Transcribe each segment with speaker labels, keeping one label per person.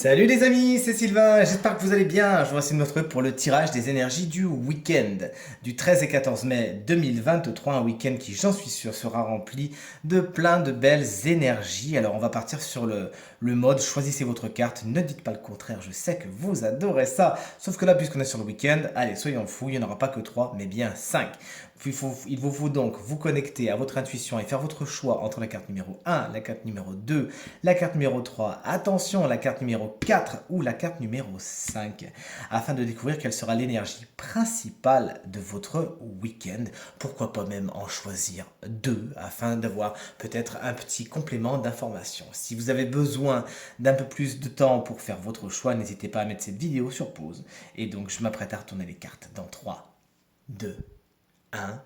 Speaker 1: Salut les amis, c'est Sylvain, j'espère que vous allez bien. Je vous remercie de me retrouver pour le tirage des énergies du week-end du 13 et 14 mai 2023, un week-end qui, j'en suis sûr, sera rempli de plein de belles énergies. Alors on va partir sur le mode, choisissez votre carte, ne dites pas le contraire, je sais que vous adorez ça. Sauf que là, puisqu'on est sur le week-end, allez, soyons fous, il n'y en aura pas que 3, mais bien 5. Il vous faut donc vous connecter à votre intuition et faire votre choix entre la carte numéro 1, la carte numéro 2, la carte numéro 3, attention, la carte numéro 4 ou la carte numéro 5, afin de découvrir quelle sera l'énergie principale de votre week-end. Pourquoi pas même en choisir deux, afin d'avoir peut-être un petit complément d'information. Si vous avez besoin d'un peu plus de temps pour faire votre choix, n'hésitez pas à mettre cette vidéo sur pause. Et donc je m'apprête à retourner les cartes dans 3, 2, 1.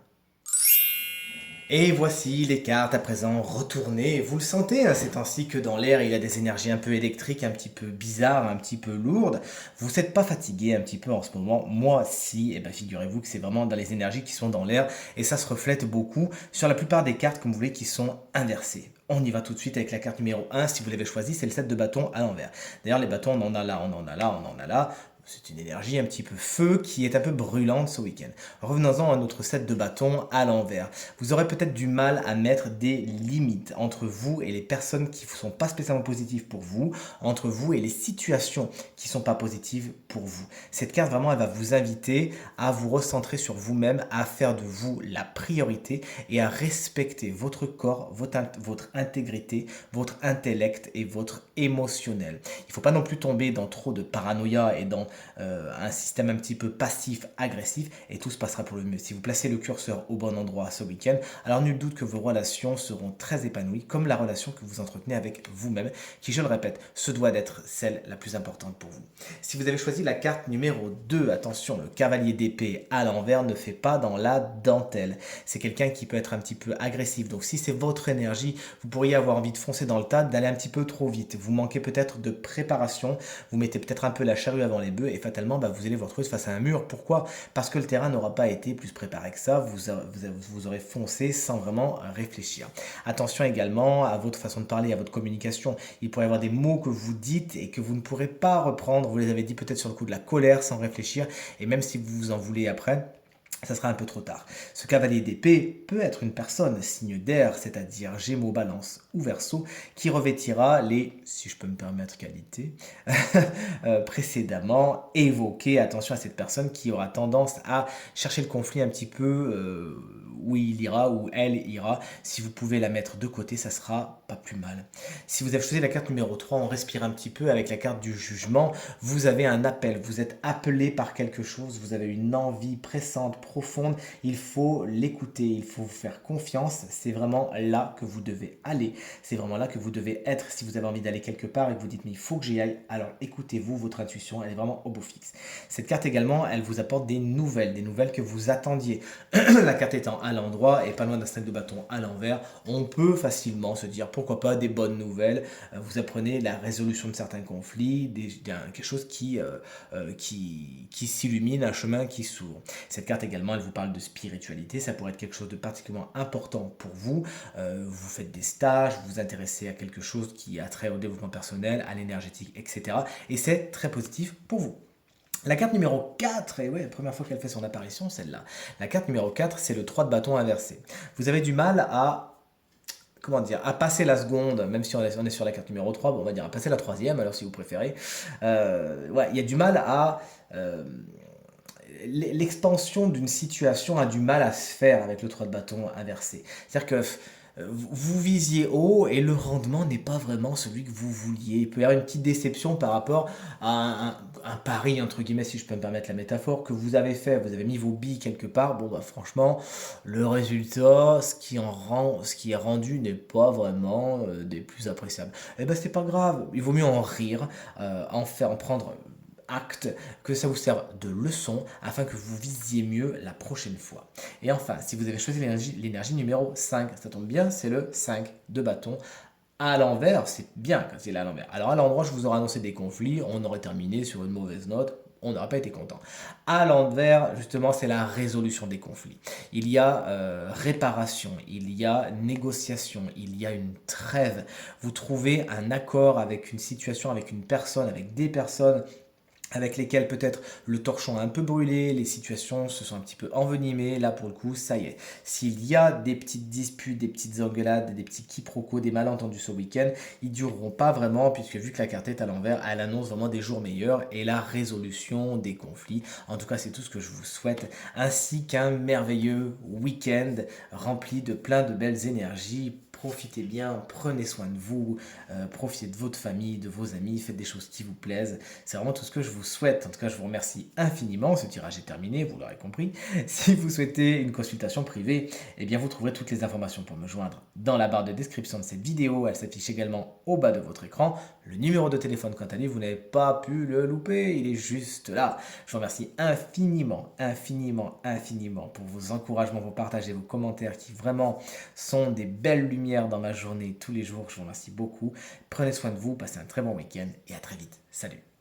Speaker 1: Et voici les cartes à présent retournées. Vous le sentez, hein, c'est ainsi que dans l'air, il y a des énergies un peu électriques, un petit peu bizarres, un petit peu lourdes. Vous n'êtes pas fatigué un petit peu en ce moment? Moi, si. Et bien, figurez-vous que c'est vraiment dans les énergies qui sont dans l'air. Et ça se reflète beaucoup sur la plupart des cartes, comme vous voulez, qui sont inversées. On y va tout de suite avec la carte numéro 1. Si vous l'avez choisi, c'est le set de bâtons à l'envers. D'ailleurs, les bâtons, on en a là, on en a là, on en a là. C'est une énergie un petit peu feu qui est un peu brûlante ce week-end. Revenons-en à notre set de bâtons à l'envers. Vous aurez peut-être du mal à mettre des limites entre vous et les personnes qui ne sont pas spécialement positives pour vous, entre vous et les situations qui ne sont pas positives pour vous. Cette carte, vraiment, elle va vous inviter à vous recentrer sur vous-même, à faire de vous la priorité et à respecter votre corps, votre intégrité, votre intellect et votre émotionnel. Il ne faut pas non plus tomber dans trop de paranoïa et dans un système un petit peu passif-agressif et tout se passera pour le mieux. Si vous placez le curseur au bon endroit ce week-end, alors nul doute que vos relations seront très épanouies, comme la relation que vous entretenez avec vous-même, qui, je le répète, se doit d'être celle la plus importante pour vous. Si vous avez choisi la carte numéro 2, attention, le cavalier d'épée à l'envers ne fait pas dans la dentelle. C'est quelqu'un qui peut être un petit peu agressif. Donc si c'est votre énergie, vous pourriez avoir envie de foncer dans le tas, d'aller un petit peu trop vite. Vous manquez peut-être de préparation, vous mettez peut-être un peu la charrue avant les bœufs et fatalement vous allez vous retrouver face à un mur. Pourquoi? Parce que le terrain n'aura pas été plus préparé que ça, vous aurez foncé sans vraiment réfléchir. Attention également à votre façon de parler, à votre communication. Il pourrait y avoir des mots que vous dites et que vous ne pourrez pas reprendre, vous les avez dit peut-être sur le coup de la colère sans réfléchir et même si vous vous en voulez après, ça sera un peu trop tard. Ce cavalier d'épée peut être une personne, signe d'air, c'est-à-dire Gémeaux, Balance ou Verseau, qui revêtira les, si je peux me permettre, qualités précédemment évoquées. Attention à cette personne qui aura tendance à chercher le conflit un petit peu où il ira, où elle ira. Si vous pouvez la mettre de côté, ça sera pas plus mal. Si vous avez choisi la carte numéro 3, on respire un petit peu avec la carte du jugement. Vous avez un appel, vous êtes appelé par quelque chose, vous avez une envie pressante, profonde, il faut l'écouter, il faut vous faire confiance, c'est vraiment là que vous devez aller, c'est vraiment là que vous devez être. Si vous avez envie d'aller quelque part et que vous dites mais il faut que j'y aille, alors écoutez-vous, votre intuition, elle est vraiment au beau fixe. Cette carte également, elle vous apporte des nouvelles que vous attendiez. La carte étant à l'endroit et pas loin d'un stack de bâton à l'envers, on peut facilement se dire pourquoi pas des bonnes nouvelles, vous apprenez la résolution de certains conflits, quelque chose qui s'illumine, un chemin qui s'ouvre. Cette carte également, elle vous parle de spiritualité, ça pourrait être quelque chose de particulièrement important pour vous. Vous faites des stages, vous vous intéressez à quelque chose qui a trait au développement personnel, à l'énergétique, etc. Et c'est très positif pour vous. La carte numéro 4, et ouais, la première fois qu'elle fait son apparition, celle-là. La carte numéro 4, c'est le 3 de bâton inversé. Vous avez du mal à comment dire, à passer la seconde, même si on est sur la carte numéro 3, bon, on va dire à passer la troisième, alors si vous préférez. Ouais, il y a du mal à l'expansion d'une situation a du mal à se faire avec le 3 de bâton inversé. C'est-à-dire que vous visiez haut et le rendement n'est pas vraiment celui que vous vouliez. Il peut y avoir une petite déception par rapport à un pari, entre guillemets, si je peux me permettre la métaphore, que vous avez fait. Vous avez mis vos billes quelque part. Bon, bah, franchement, le résultat, ce qui est rendu n'est pas vraiment des plus appréciables. Et ben, c'est pas grave. Il vaut mieux en rire, en prendre acte, que ça vous serve de leçon afin que vous visiez mieux la prochaine fois. Et enfin, si vous avez choisi l'énergie numéro 5, ça tombe bien, c'est le 5 de bâton. À l'envers, c'est bien quand c'est à l'envers. Alors à l'endroit, je vous aurais annoncé des conflits, on aurait terminé sur une mauvaise note, on n'aura pas été content. À l'envers, justement, c'est la résolution des conflits. Il y a réparation, il y a négociation, il y a une trêve. Vous trouvez un accord avec une situation, avec une personne, avec des personnes avec lesquels peut-être le torchon a un peu brûlé, les situations se sont un petit peu envenimées, là pour le coup, ça y est. S'il y a des petites disputes, des petites engueulades, des petits quiproquos, des malentendus ce week-end, ils dureront pas vraiment, puisque vu que la carte est à l'envers, elle annonce vraiment des jours meilleurs et la résolution des conflits. En tout cas, c'est tout ce que je vous souhaite, ainsi qu'un merveilleux week-end rempli de plein de belles énergies. Profitez bien, prenez soin de vous, profitez de votre famille, de vos amis, faites des choses qui vous plaisent. C'est vraiment tout ce que je vous souhaite. En tout cas, je vous remercie infiniment. Ce tirage est terminé, vous l'aurez compris. Si vous souhaitez une consultation privée, eh bien vous trouverez toutes les informations pour me joindre dans la barre de description de cette vidéo. Elle s'affiche également au bas de votre écran. Le numéro de téléphone, quant à lui, vous n'avez pas pu le louper. Il est juste là. Je vous remercie infiniment, infiniment, infiniment pour vos encouragements, vos partages et vos commentaires qui vraiment sont des belles lumières dans ma journée tous les jours. Je vous remercie beaucoup. Prenez soin de vous, passez un très bon week-end et à très vite. Salut!